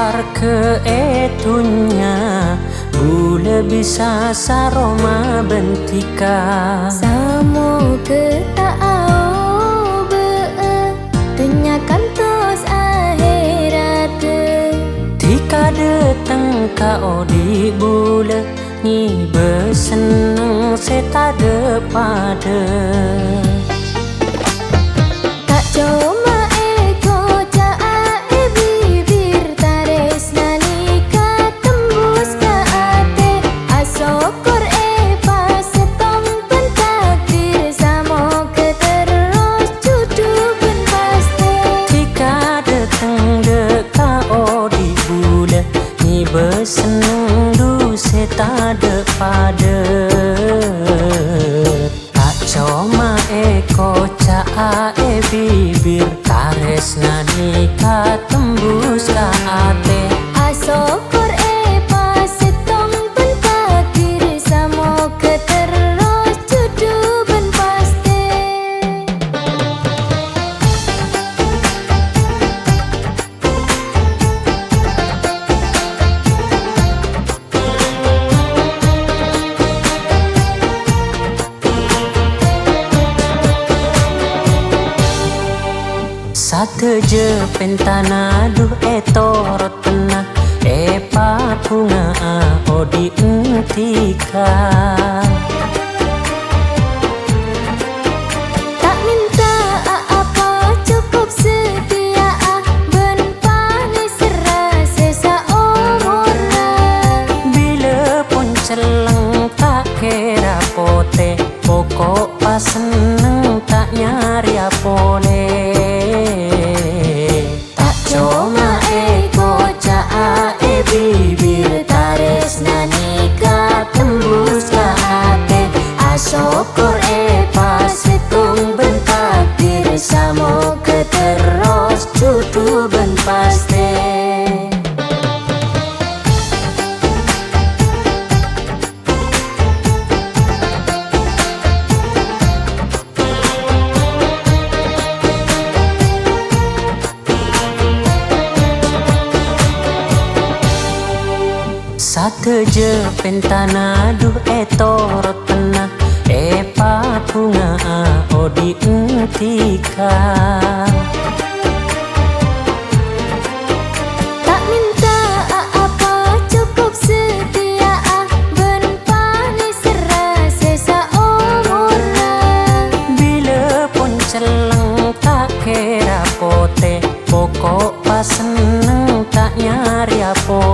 par ke etunya bule bisa saroma bentika samo ke taau be tenyakan tos akhirat tika deteng kao di bule ni beseneng seta de pada tak cuma ego jae bibir tares nalika tembus ke ate asokor pas setong pentakdir samo ke terus cudu ben paste tika deteng de kao di bule ni beseneng du seta de pada tak cuma eko cae bibir tares nanika tembus ka ate asokor pas setong pentakdir samo ke terus cudu ben paste sate je pentana duh etorot pena papunga odi entika tak minta apa cukup setia ben panis serase saumurna bila pun celeng tak kira pote pokok pas seneng tak nyari apone cuma ego cae bibir tares nanika tembus ka ate asokor pas setung bentakdir samo ke terus cutu ben paste sate je pentana duh etorot pena papunga odi entika tak minta apa cukup setia ben panis serase saumurna bila pun celeng tak kira pote pokok pas seneng tak nyari apa